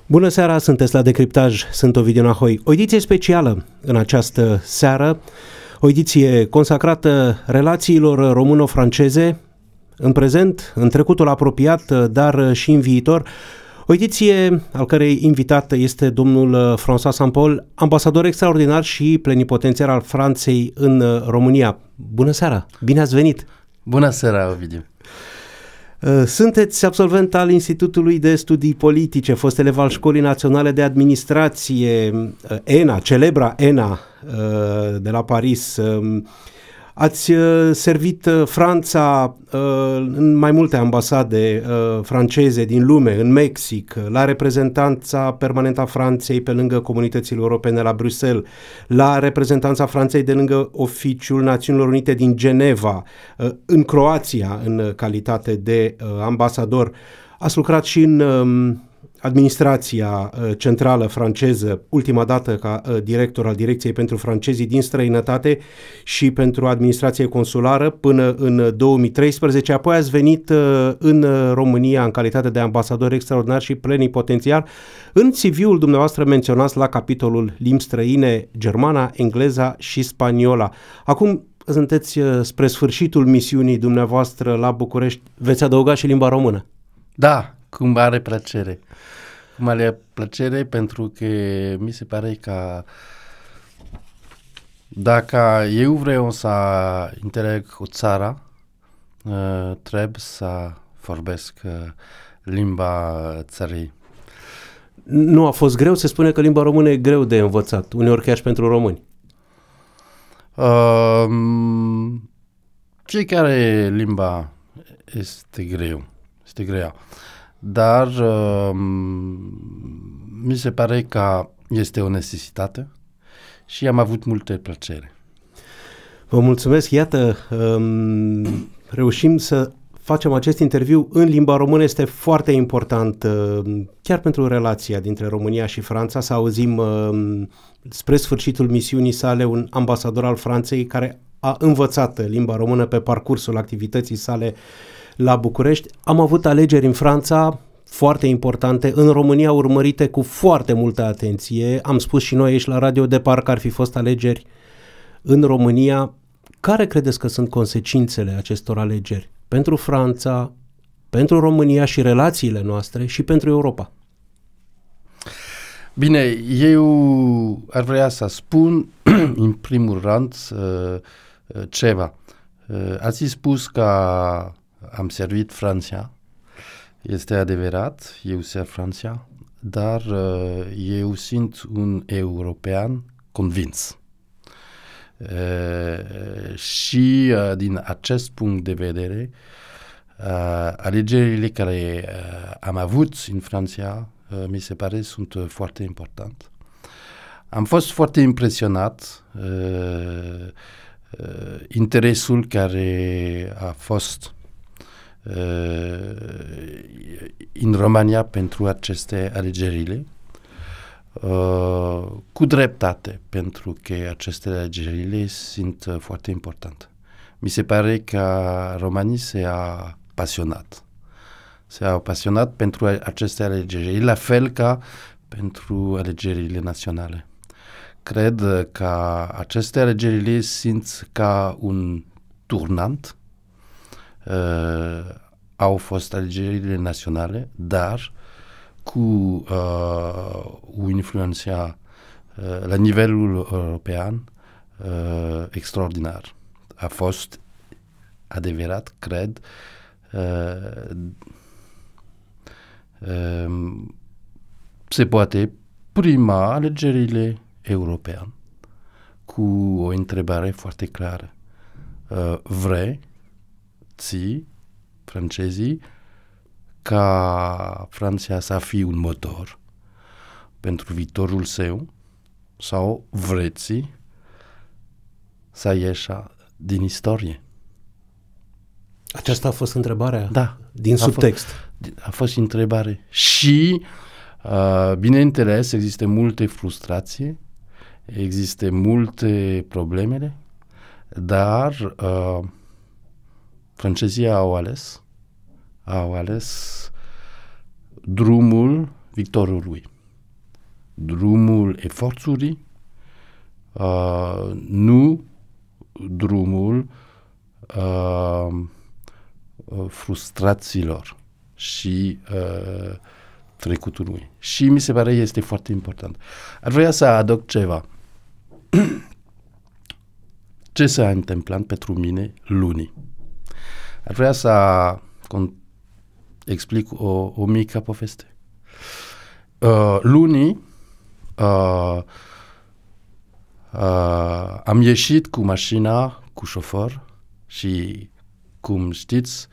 Bună seara, sunteți la Decriptaj, sunt Ovidiu Nahoi. O ediție specială în această seară, o ediție consacrată relațiilor româno-franceze, în prezent, în trecutul apropiat, dar și în viitor. O ediție al cărei invitat este domnul François Saint-Paul, ambasador extraordinar și plenipotențiar al Franței în România. Bună seara, bine ați venit! Bună seara, Ovidiu! Sunteți absolvent al Institutului de Studii Politice, fost elev al Școlii Naționale de Administrație, ENA, celebra ENA de la Paris. Ați servit Franța în mai multe ambasade franceze din lume, în Mexic, la reprezentanța permanentă a Franței pe lângă comunitățile europene la Bruxelles, la reprezentanța Franței de lângă Oficiul Națiunilor Unite din Geneva, în Croația în calitate de ambasador. Ați lucrat și în administrația centrală franceză, ultima dată ca director al Direcției pentru francezii din străinătate și pentru administrație consulară până în 2013. Apoi ați venit în România în calitate de ambasador extraordinar și plenipotențiar. În CV-ul dumneavoastră menționați la capitolul limbi străine germana, engleza și spaniola. Acum sunteți spre sfârșitul misiunii dumneavoastră la București. Veți adăuga și limba română? Da, cu mare plăcere. Cu mare plăcere, pentru că mi se pare că dacă eu vreau să înțeleg o țară, trebuie să vorbesc limba țării. Nu a fost greu? Se spune că limba română e greu de învățat, uneori chiar și pentru români. Fiecare limba este greu, este grea. Dar mi se pare că este o necesitate și am avut multe plăcere. Vă mulțumesc. Iată, reușim să facem acest interviu în limba română. Este foarte important, chiar pentru relația dintre România și Franța, să auzim spre sfârșitul misiunii sale un ambasador al Franței care a învățat limba română pe parcursul activității sale la București. Am avut alegeri în Franța foarte importante, în România urmărite cu foarte multă atenție. Am spus și noi aici la Radio Depart că ar fi fost alegeri în România. Care credeți că sunt consecințele acestor alegeri pentru Franța, pentru România și relațiile noastre și pentru Europa? Bine, eu ar vrea să spun în primul rând ceva. Ați spus că am servit Franța, este adevărat, eu serv Franța, dar eu sunt un european convins. Și din acest punct de vedere, alegerile care am avut în Franța, mi se pare, sunt foarte importante. Am fost foarte impresionat interesul care a fost în România pentru aceste alegerile, cu dreptate, pentru că aceste alegerile sunt foarte importante. Mi se pare că romanii se-au pasionat pentru aceste alegeri, la fel ca pentru alegerile naționale. Cred că aceste alegeri sunt ca un turnant. Au fost alegerile naționale, dar cu o influență la nivelul european extraordinar. A fost adevărat, cred, se poate prima alegerile european cu o întrebare foarte clară. Vrei francezii ca Franța să fie un motor pentru viitorul său sau vreți să ieșa din istorie? Aceasta a fost întrebarea? Da. Din subtext. A fost întrebare. Și, bineînțeles, există multe frustrații, există multe probleme, dar francezii au ales drumul victorului. drumul eforțului, nu drumul frustrațiilor și trecutului. Și mi se pare este foarte important. Ar vrea să adaug ceva. Ce s-a întâmplat pentru mine luni? Ar vrea să explic o mică poveste. Luni am ieșit cu mașina, cu șofer și, cum știți,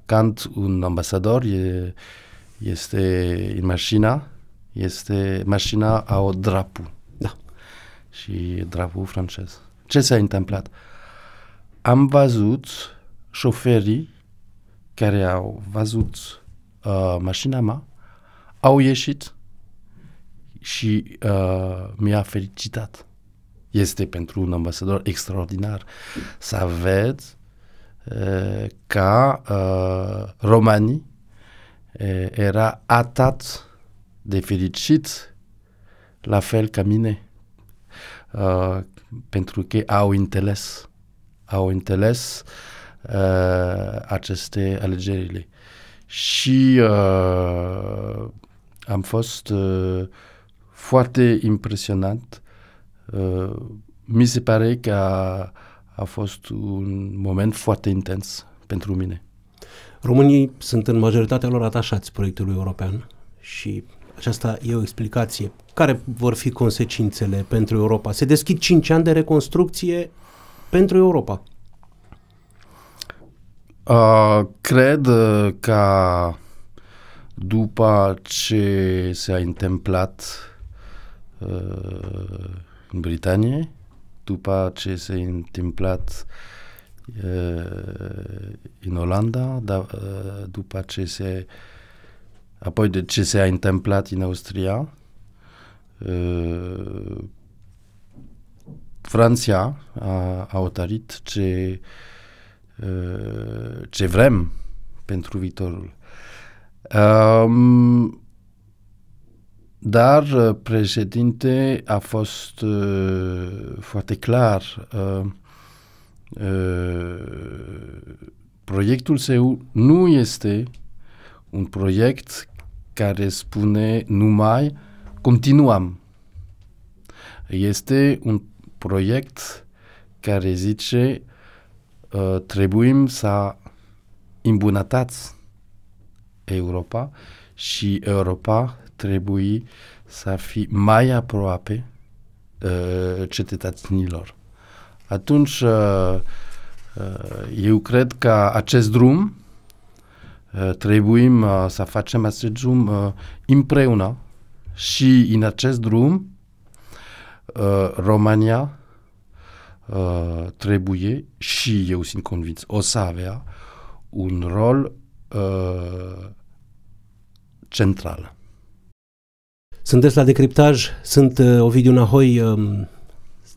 când un ambasador este în mașina, este mașina a o drapu. Da. Și drapu francez. Ce s-a întâmplat? Am văzut șoferii care au văzut mașina mea, au ieșit și mi-a felicitat. Este pentru un ambasador extraordinar să vezi că romanii era atât de fericit la fel ca mine, pentru că au înțeles aceste alegerile. Și am fost foarte impresionat. Mi se pare că a fost un moment foarte intens pentru mine. Românii sunt în majoritatea lor atașați proiectului european și aceasta e o explicație. Care vor fi consecințele pentru Europa? Se deschid 5 ani de reconstrucție pentru Europa. Cred că după ce s-a întâmplat în Britanie, după ce s-a întâmplat în Olanda, după ce apoi de ce s-a întâmplat în Austria, Franța a hotărât ce vrem pentru viitorul. Dar președinte a fost foarte clar. Proiectul său nu este un proiect care spune numai continuăm. Este un proiect care zice trebuim să îmbunătățim Europa și Europa trebuie să fie mai aproape cetățenilor. Atunci, eu cred că acest drum trebuie să facem acest drum împreună și în acest drum România trebuie, și eu sunt convins, o să avea un rol central. Sunteți la Decriptaj, sunt Ovidiu Nahoi,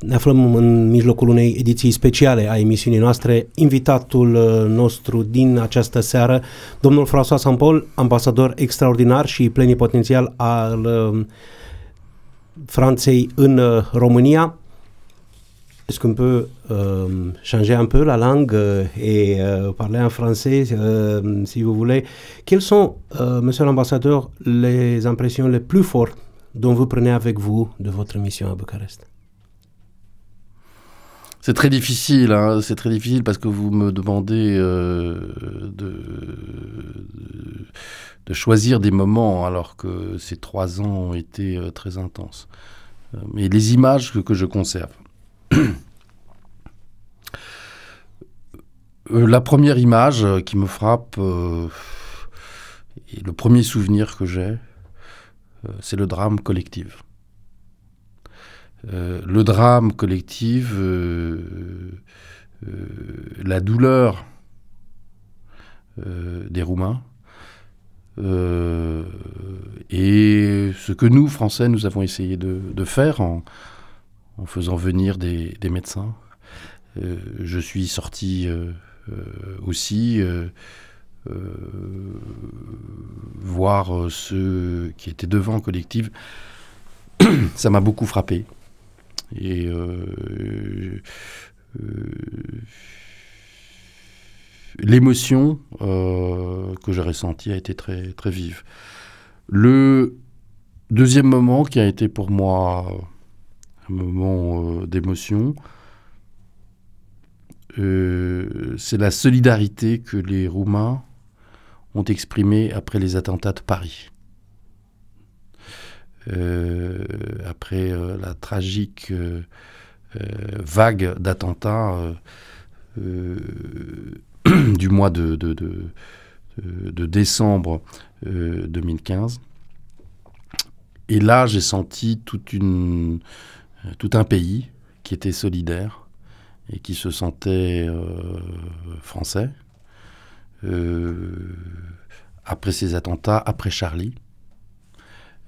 ne aflăm în mijlocul unei ediții speciale a emisiunii noastre. Invitatul nostru din această seară, domnul François Saint-Paul, ambasador extraordinar și plenipotențial al Franței în România. Est-ce qu'on peut changer un peu la langue et parler en français, si vous voulez? Quelles sont, monsieur l'ambassadeur, les impressions les plus fortes dont vous prenez avec vous de votre mission à Bucarest? C'est très difficile, hein. C'est très difficile parce que vous me demandez de choisir des moments alors que ces 3 ans ont été très intenses. Mais les images que je conserve. La première image qui me frappe, et le premier souvenir que j'ai, c'est le drame collectif. Le drame collectif, la douleur des Roumains, et ce que nous, Français, nous avons essayé de faire en faisant venir des médecins. Je suis sorti aussi voir ceux qui étaient devant en collective, ça m'a beaucoup frappé. Et l'émotion que j'ai ressentie a été très, très vive. Le deuxième moment qui a été pour moi un moment d'émotion, c'est la solidarité que les Roumains ont exprimée après les attentats de Paris. Après la tragique vague d'attentats du mois de décembre 2015. Et là, j'ai senti tout un pays qui était solidaire et qui se sentait français. Après ces attentats, après Charlie.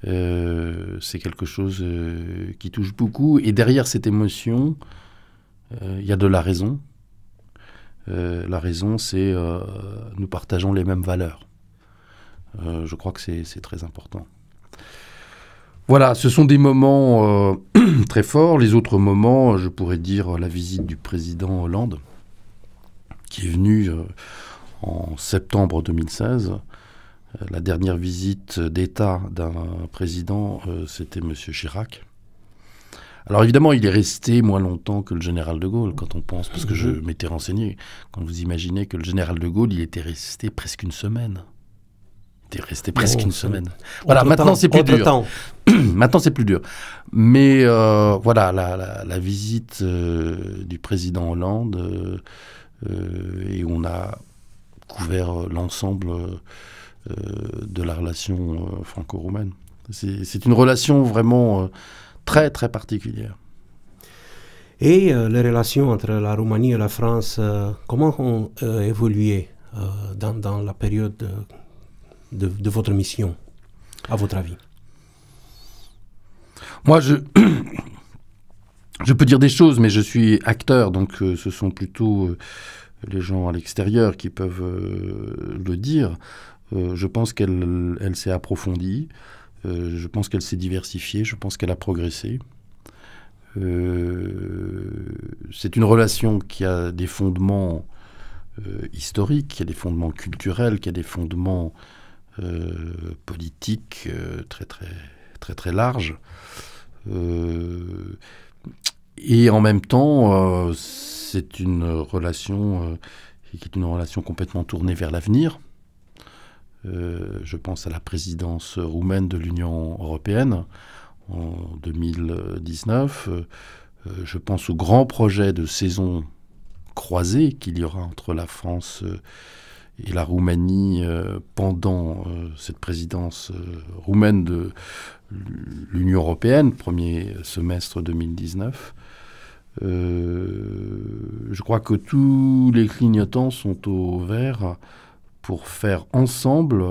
C'est quelque chose qui touche beaucoup. Et derrière cette émotion, il y a de la raison. La raison, c'est nous partageons les mêmes valeurs. Je crois que c'est très important. Voilà, ce sont des moments très forts. Les autres moments, je pourrais dire la visite du président Hollande, qui est venu en septembre 2016. La dernière visite d'État d'un président, c'était M. Chirac. Alors évidemment, il est resté moins longtemps que le général de Gaulle, quand on pense, parce que je m'étais renseigné. Quand vous imaginez que le général de Gaulle, il était resté presque une semaine. Il était resté presque une semaine. Voilà, maintenant c'est plus dur. Maintenant c'est plus dur. Mais voilà, la visite du président Hollande, et on a couvert l'ensemble de la relation franco-roumaine. C'est une relation vraiment très, très particulière. Et les relations entre la Roumanie et la France, comment ont évolué dans la période de votre mission, à votre avis? Moi, je peux dire des choses, mais je suis acteur, donc ce sont plutôt les gens à l'extérieur qui peuvent le dire. Je pense qu'elle s'est approfondie, je pense qu'elle s'est diversifiée, je pense qu'elle a progressé. C'est une relation qui a des fondements historiques, qui a des fondements culturels, qui a des fondements politiques très, très, très, très larges. Et en même temps, c'est une relation qui est une relation complètement tournée vers l'avenir. Je pense à la présidence roumaine de l'Union européenne en 2019. Je pense au grand projet de saison croisée qu'il y aura entre la France et la Roumanie pendant cette présidence roumaine de l'Union européenne, premier semestre 2019. Je crois que tous les clignotants sont au vert pour faire ensemble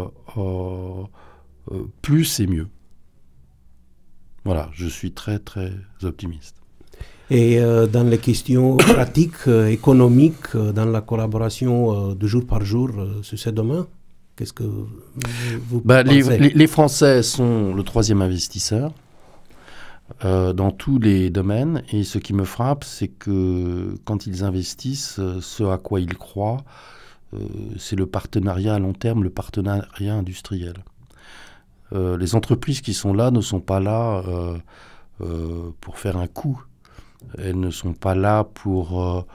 plus et mieux. Voilà, je suis très, très optimiste. Et dans les questions pratiques, économiques, dans la collaboration de jour par jour sur ces domaines, qu'est-ce que vous pensez? Les Français sont le troisième investisseur dans tous les domaines. Et ce qui me frappe, c'est que quand ils investissent, ce à quoi ils croient, c'est le partenariat à long terme, le partenariat industriel. Les entreprises qui sont là ne sont pas là pour faire un coup. Elles ne sont pas là pour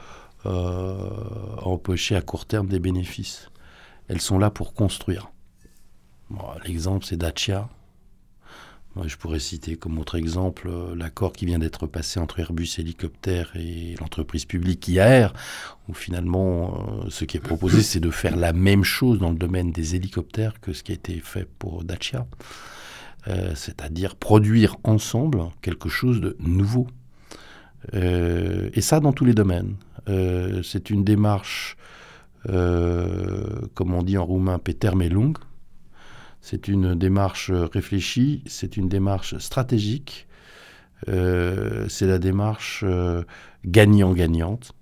empocher à court terme des bénéfices. Elles sont là pour construire. Bon, l'exemple, c'est Dacia. Moi, je pourrais citer comme autre exemple l'accord qui vient d'être passé entre Airbus Hélicoptères et l'entreprise publique IAR, où finalement, ce qui est proposé, c'est de faire la même chose dans le domaine des hélicoptères que ce qui a été fait pour Dacia. C'est-à-dire produire ensemble quelque chose de nouveau. Et ça, dans tous les domaines. C'est une démarche, comme on dit en roumain, pe termen lung. C'est une démarche réfléchie, c'est une démarche stratégique, c'est la démarche gagnant-gagnante.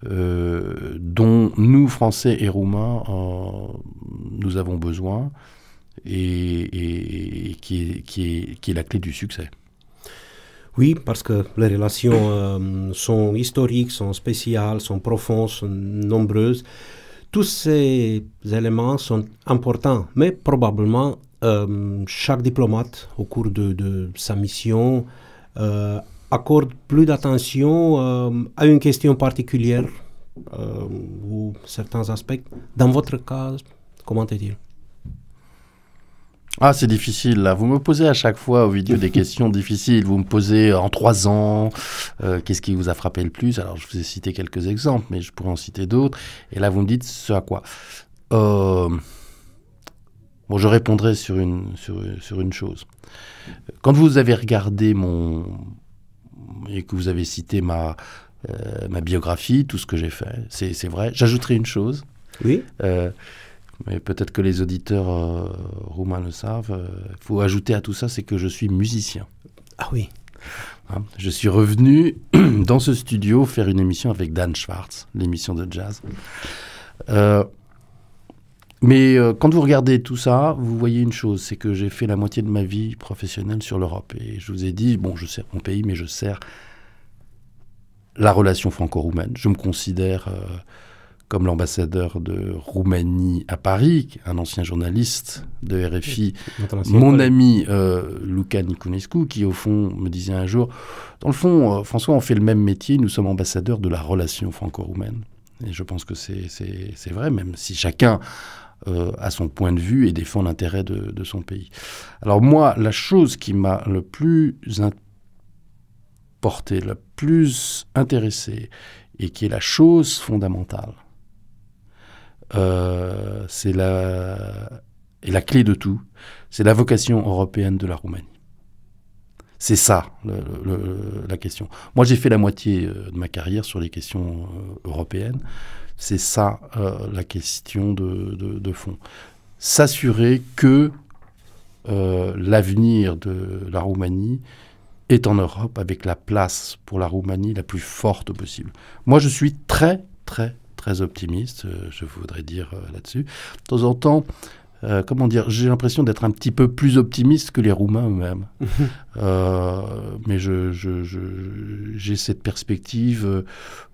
dont nous, Français et Roumains, nous avons besoin et qui est la clé du succès. Oui, parce que les relations sont historiques, sont spéciales, sont profondes, sont nombreuses. Tous ces éléments sont importants, mais probablement chaque diplomate, au cours de sa mission, accorde plus d'attention à une question particulière ou certains aspects. Dans votre cas, comment est-il? Ah, c'est difficile, là. Vous me posez à chaque fois aux vidéos des questions difficiles. Vous me posez en 3 ans, qu'est-ce qui vous a frappé le plus? Alors, je vous ai cité quelques exemples, mais je pourrais en citer d'autres. Et là, vous me dites ce à quoi. Bon, je répondrai sur une chose. Quand vous avez regardé et que vous avez cité ma biographie, tout ce que j'ai fait, c'est vrai. J'ajouterai une chose. Oui. Mais peut-être que les auditeurs roumains le savent. Il faut ajouter à tout ça, c'est que je suis musicien. Ah oui. Hein, je suis revenu dans ce studio faire une émission avec Dan Schwartz, l'émission de jazz. Mais quand vous regardez tout ça, vous voyez une chose, c'est que j'ai fait la moitié de ma vie professionnelle sur l'Europe. Et je vous ai dit, bon, je sers mon pays, mais je sers la relation franco-roumaine. Je me considère comme l'ambassadeur de Roumanie à Paris, un ancien journaliste de RFI, mon ami Luca Nicunescu, qui au fond me disait un jour, dans le fond, François, on fait le même métier, nous sommes ambassadeurs de la relation franco-roumaine. Et je pense que c'est vrai, même si chacun a son point de vue et défend l'intérêt de son pays. Alors moi, la chose qui m'a le plus importé, le plus intéressé, et qui est la chose fondamentale, c'est la clé de tout, c'est la vocation européenne de la Roumanie. C'est ça la question. Moi, j'ai fait la moitié de ma carrière sur les questions européennes. C'est ça la question de fond. S'assurer que l'avenir de la Roumanie est en Europe avec la place pour la Roumanie la plus forte possible. Moi, je suis très, très, très optimiste, je voudrais dire là-dessus. De temps en temps, j'ai l'impression d'être un petit peu plus optimiste que les Roumains eux-mêmes. Mais j'ai cette perspective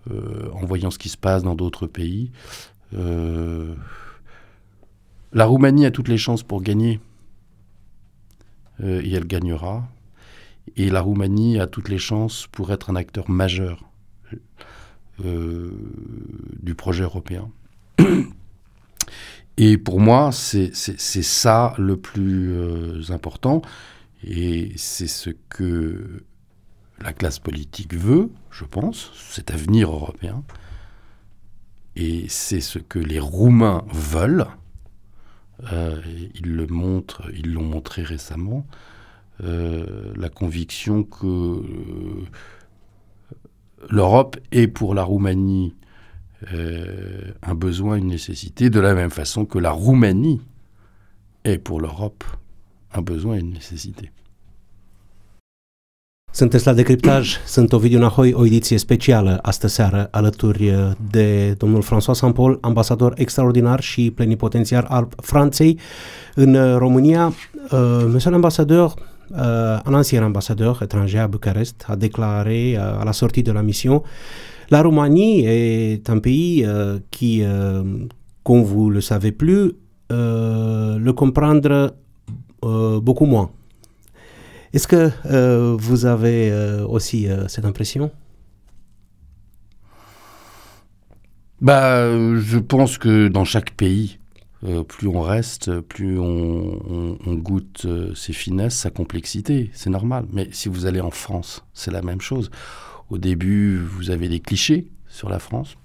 en voyant ce qui se passe dans d'autres pays. La Roumanie a toutes les chances pour gagner. Et elle gagnera. Et la Roumanie a toutes les chances pour être un acteur majeur du projet européen. Et pour moi, c'est ça le plus important. Et c'est ce que la classe politique veut, je pense, cet avenir européen. Et c'est ce que les Roumains veulent. Ils l'ont montré récemment. La conviction que l'Europe est pour la Roumanie un besoin, une nécessité, de la même façon que la Roumanie est pour l'Europe un besoin et une nécessité. Sunteți la Decriptaj, sunt Ovidiu Nahoi, o ediție specială astă seară alături de domnul François Saint-Paul, ambasador extraordinar și plenipotențiar al Franței în România. Monsieur l'ambassadeur, un ancien ambassadeur étranger à Bucarest a déclaré à la sortie de la mission: la Roumanie est un pays qui, comme vous le savez plus, le comprendre beaucoup moins. Est-ce que vous avez aussi cette impression? Je pense que dans chaque pays, plus on reste, plus on goûte ses finesses, sa complexité. C'est normal. Mais si vous allez en France, c'est la même chose. Au début, vous avez des clichés sur la France.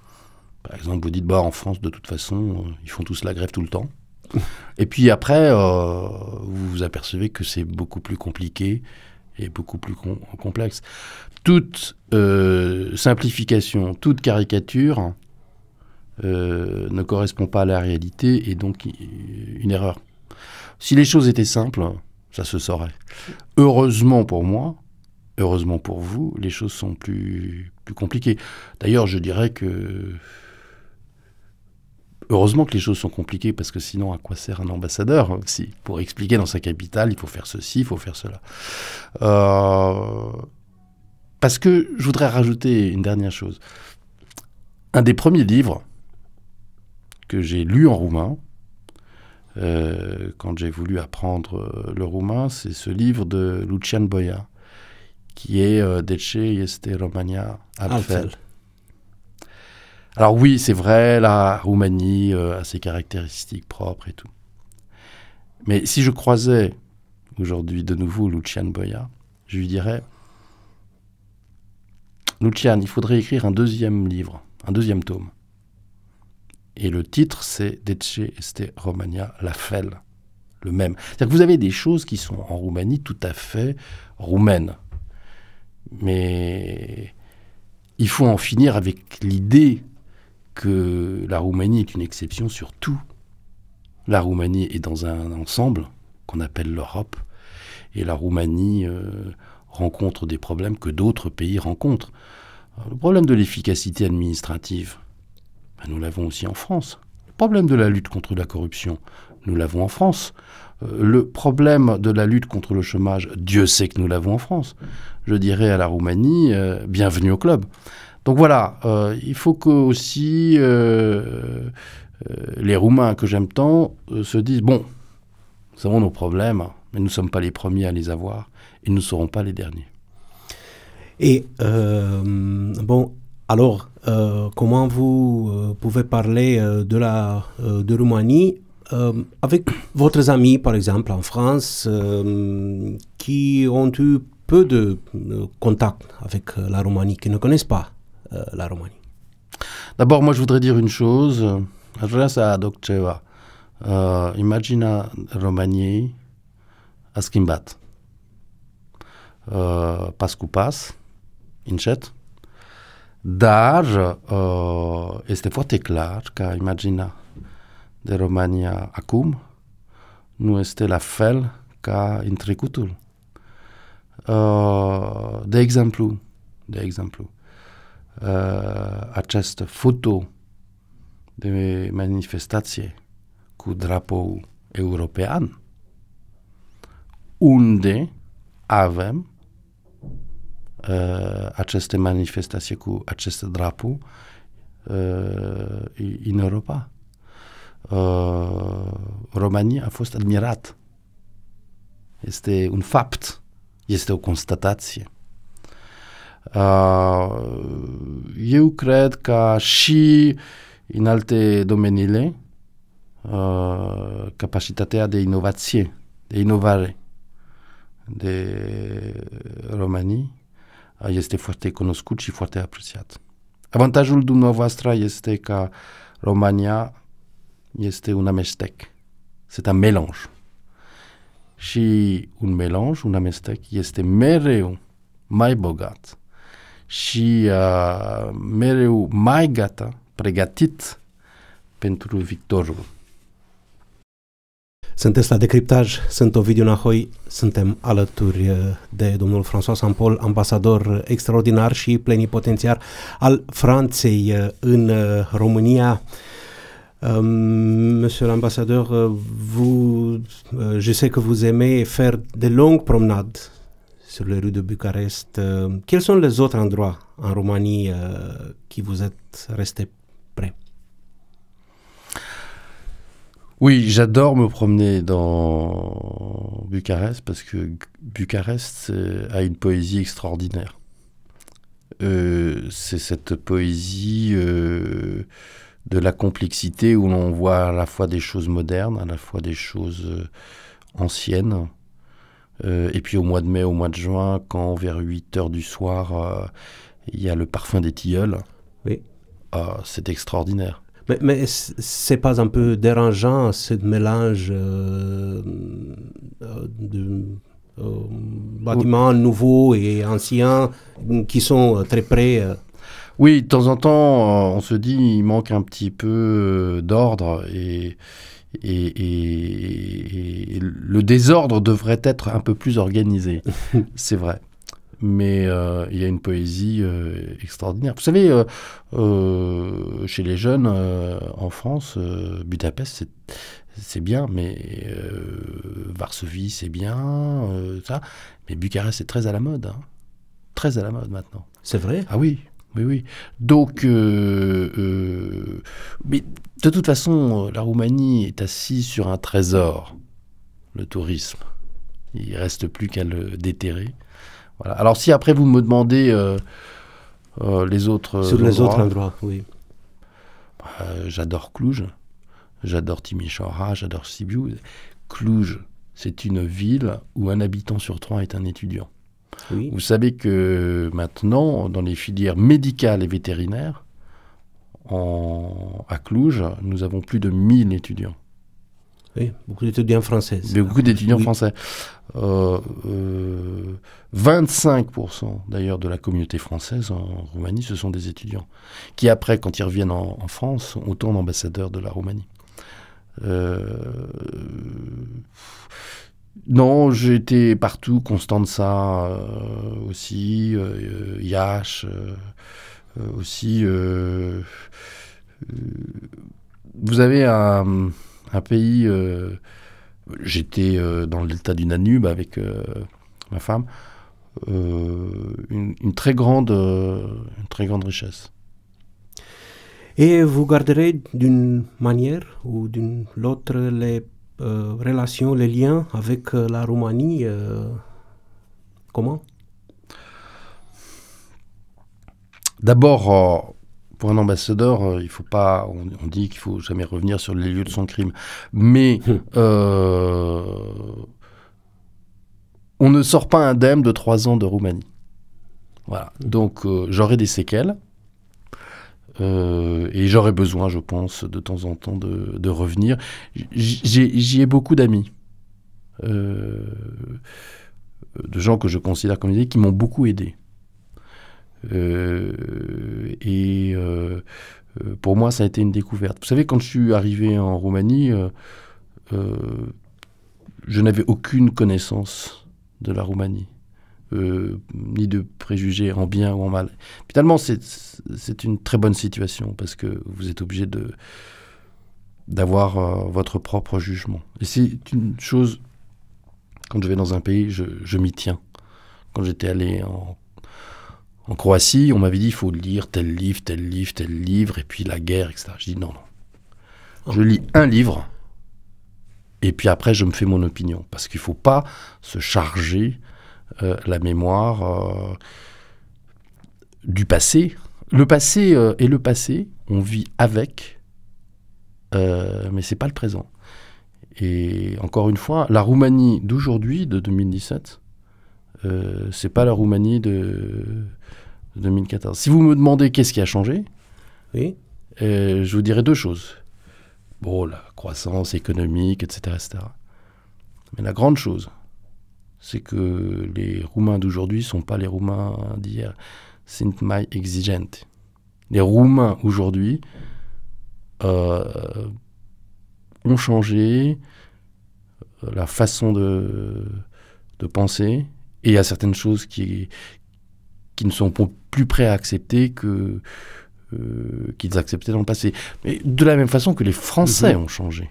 Par exemple, vous dites, en France, de toute façon, ils font tous la grève tout le temps. Et puis après, vous vous apercevez que c'est beaucoup plus compliqué et beaucoup plus complexe. Toute simplification, toute caricature ne correspond pas à la réalité et donc une erreur. Si les choses étaient simples, ça se saurait. Heureusement pour moi, heureusement pour vous, les choses sont plus plus compliqué. D'ailleurs, je dirais que heureusement que les choses sont compliquées, parce que sinon, à quoi sert un ambassadeur aussi? Pour expliquer dans sa capitale, il faut faire ceci, il faut faire cela. Parce que je voudrais rajouter une dernière chose. Un des premiers livres que j'ai lu en roumain, quand j'ai voulu apprendre le roumain, c'est ce livre de Lucian Boia, qui est De ce este România altfel. Alors oui, c'est vrai, la Roumanie a ses caractéristiques propres et tout. Mais si je croisais aujourd'hui de nouveau Lucian Boia, je lui dirais: Lucian, il faudrait écrire un deuxième livre, un deuxième tome. Et le titre, c'est De ce este România la fel, le même. C'est-à-dire que vous avez des choses qui sont en Roumanie tout à fait roumaines. Mais il faut en finir avec l'idée que la Roumanie est une exception sur tout. La Roumanie est dans un ensemble qu'on appelle l'Europe, et la Roumanie rencontre des problèmes que d'autres pays rencontrent. Alors, le problème de l'efficacité administrative, nous l'avons aussi en France. Le problème de la lutte contre la corruption, nous l'avons en France. Le problème de la lutte contre le chômage, Dieu sait que nous l'avons en France. Je dirais à la Roumanie, bienvenue au club. Donc voilà, il faut que aussi les Roumains que j'aime tant se disent: bon, nous avons nos problèmes, mais nous ne sommes pas les premiers à les avoir, et nous ne serons pas les derniers. Et bon, alors, comment vous pouvez parler de Roumanie avec votre amis, par exemple, en France, qui ont eu peu de contact avec la Roumanie, qui ne connaissent pas la Roumanie? D'abord, moi, je voudrais dire une chose. Aș vrea să aduc ceva. Imaginea României a schimbat. Pas cu pas, încet. Dar este foarte clar că imaginea de România acum nu este la fel ca în trecutul. De exemplu, această foto de manifestație cu drapou european, unde avem aceste manifestații cu acest drapou în Europa. România a fost admirat. Este un fapt, este o constatație. Eu cred că și în alte domeniile capacitatea de inovație, de inovare de România este foarte cunoscut și foarte apreciat. Avantajul dumneavoastră este că România este un amestec. C'est un mélange. Și un mélange, un amestec, este mereu mai bogat și mereu mai gata, pregătit pentru victorul. Sunteți la Decriptaj, sunt Ovidiu Nahoi, suntem alături de domnul François Saint-Paul, ambasador extraordinar și plenipotențiar al Franței în România. Monsieur l'ambassadeur, je sais que vous aimez faire de longues promenades sur les rues de Bucarest. Quels sont les autres endroits en Roumanie qui vous êtes resté près? Oui, j'adore me promener dans Bucarest parce que Bucarest a une poésie extraordinaire. C'est cette poésie de la complexité où l'on voit à la fois des choses modernes, à la fois des choses anciennes. Et puis au mois de mai, au mois de juin, quand vers 8 heures du soir, il y a le parfum des tilleuls, oui. C'est extraordinaire. Mais c'est pas un peu dérangeant ce mélange de bâtiments nouveaux et anciens qui sont très près? Oui, de temps en temps, on se dit il manque un petit peu d'ordre et le désordre devrait être un peu plus organisé. C'est vrai. mais il y a une poésie extraordinaire. Vous savez, chez les jeunes en France, Budapest, c'est bien, mais Varsovie, c'est bien, ça. Mais Bucarest, c'est très à la mode. Hein. Très à la mode maintenant. C'est vrai? Ah oui, oui, oui. Donc, mais de toute façon, la Roumanie est assise sur un trésor, le tourisme. Il ne reste plus qu'à le déterrer. Voilà. Alors, si après vous me demandez les autres sur les autres endroits, oui. J'adore Cluj, j'adore Timișoara, j'adore Sibiu. Cluj, c'est une ville où un habitant sur 3 est un étudiant. Oui. Vous savez que maintenant, dans les filières médicales et vétérinaires, à Cluj, nous avons plus de 1000 étudiants. Oui, beaucoup d'étudiants français. Beaucoup d'étudiants français. 25% d'ailleurs de la communauté française en Roumanie, ce sont des étudiants qui après, quand ils reviennent en France, on tourne ambassadeur de la Roumanie. Non, j'ai été partout, Constanța aussi, Iași aussi. Vous avez un pays... j'étais dans le delta du Danube avec ma femme. Une très grande richesse. Et vous garderez d'une manière ou d'une autre les relations, les liens avec la Roumanie, comment? D'abord, pour un ambassadeur, il faut pas. On dit qu'il faut jamais revenir sur les lieux de son crime, mais on ne sort pas indemne de 3 ans de Roumanie. Voilà. Donc j'aurai des séquelles. Et j'aurais besoin, je pense, de temps en temps de revenir. J'y ai beaucoup d'amis, de gens que je considère comme des qui m'ont beaucoup aidé. Pour moi, ça a été une découverte. Vous savez, quand je suis arrivé en Roumanie, je n'avais aucune connaissance de la Roumanie. Ni de préjugés en bien ou en mal. Finalement, c'est une très bonne situation parce que vous êtes obligé d'avoir votre propre jugement. Et c'est une chose, quand je vais dans un pays, je m'y tiens. Quand j'étais allé en Croatie, on m'avait dit il faut lire tel livre, tel livre, tel livre, et puis la guerre, etc. Je dis non. Je lis un livre, et puis après, je me fais mon opinion. Parce qu'il ne faut pas se charger la mémoire du passé. Le passé est le passé, on vit avec, mais ce n'est pas le présent. Et encore une fois, la Roumanie d'aujourd'hui, de 2017, ce n'est pas la Roumanie de 2014. Si vous me demandez qu'est-ce qui a changé, oui. Je vous dirai 2 choses. Bon, la croissance économique, etc., etc. Mais la grande chose, c'est que les Roumains d'aujourd'hui ne sont pas les Roumains d'hier. Sunt mai exigentes. Les Roumains aujourd'hui ont changé la façon de penser, et il y a certaines choses qui ne sont plus prêts à accepter qu'ils acceptaient dans le passé. Mais de la même façon que les Français ont changé.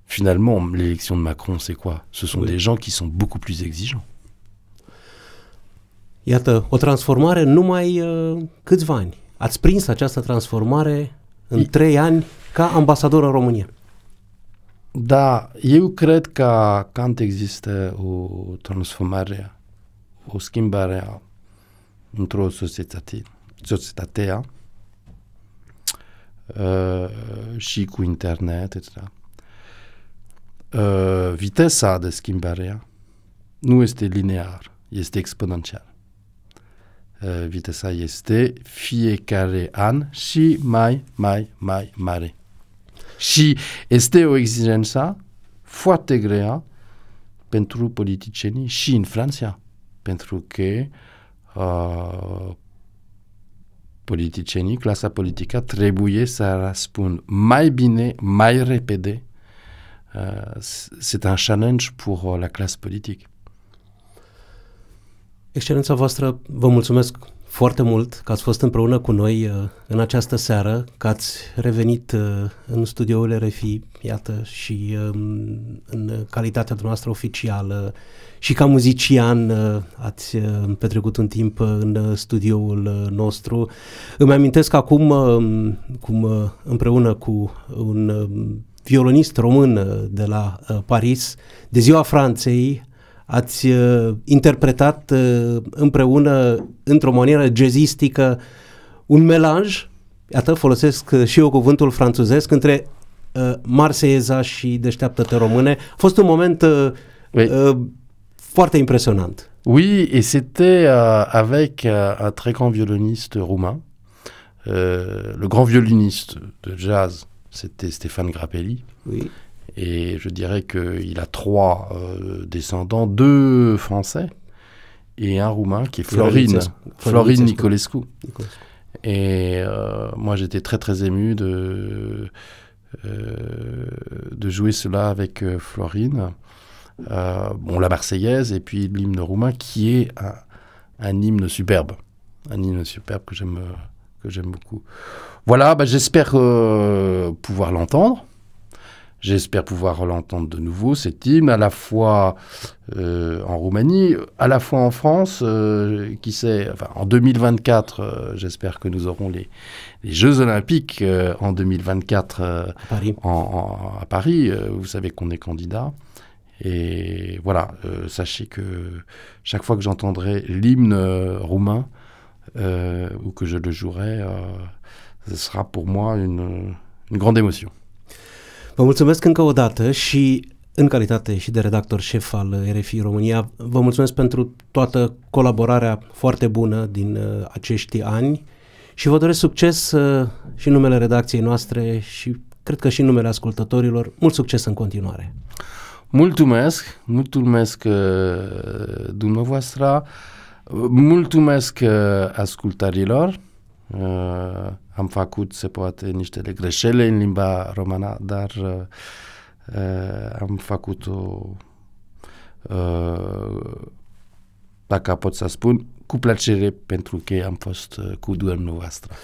Finalement, l'élection de Macron, c'est quoi? Ce sont des gens qui sont beaucoup plus exigeants. Iată, o transformare în numai câțiva ani. Ați prins această transformare în 3 ani ca ambasador în România. Da, eu cred că când există o transformare, o schimbare într-o societate și cu internet, etc., viteza de schimbare nu este linear, este exponențial. Viteza este fiecare an și mai mare. Și este o exigență foarte grea pentru politicienii și în Franța, pentru că politicienii, clasa politică, trebuie să răspundă mai bine, mai repede. C'est un challenge pour la classe politique. Excelența voastră, vă mulțumesc foarte mult că ați fost împreună cu noi în această seară, că ați revenit în studioul RFI, iată, și în calitatea noastră oficială și ca muzician ați petrecut un timp în studioul nostru. Îmi amintesc acum cum împreună cu un violonist român de la Paris, de Ziua Franței, ați interpretat împreună, într-o manieră jazzistică, un melanj, iată, folosesc și eu cuvântul franțuzesc, între Marseieza și Deșteaptă-te române. A fost un moment foarte impressionnant. Oui, et c'était avec un très grand violoniste roumain. Le grand violoniste de jazz, c'était Stéphane Grappelli. Oui. Et je dirais qu'il a 3 descendants, 2 français et un roumain qui est Florin Nicolescu. Et moi j'étais très très ému de jouer cela avec Florin. Bon, la Marseillaise et puis l'hymne roumain qui est un hymne superbe. Un hymne superbe que j'aime beaucoup. Voilà, j'espère pouvoir l'entendre. J'espère pouvoir l'entendre de nouveau, cet hymne, à la fois en Roumanie, à la fois en France, qui sait, enfin, en 2024, j'espère que nous aurons les Jeux Olympiques en 2024 à Paris. Vous savez qu'on est candidat. Et voilà, sachez que chaque fois que j'entendrai l'hymne roumain, ou que je le jouerai, ce sera pour moi une grande émotion. Vă mulțumesc încă o dată și în calitate și de redactor șef al RFI România, vă mulțumesc pentru toată colaborarea foarte bună din acești ani și vă doresc succes și în numele redacției noastre și cred că și în numele ascultătorilor. Mult succes în continuare! Mulțumesc dumneavoastră, mulțumesc ascultătorilor. Am făcut, se poate, niște greșeli în limba română, dar am făcut-o, dacă pot să spun, cu plăcere, pentru că am fost cu dumneavoastră.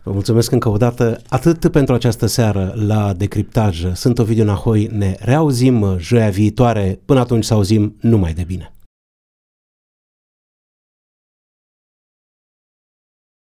Vă mulțumesc încă o dată, atât pentru această seară la Decriptaj. Sunt Ovidiu Nahoi, ne reauzim joia viitoare, până atunci să auzim numai de bine.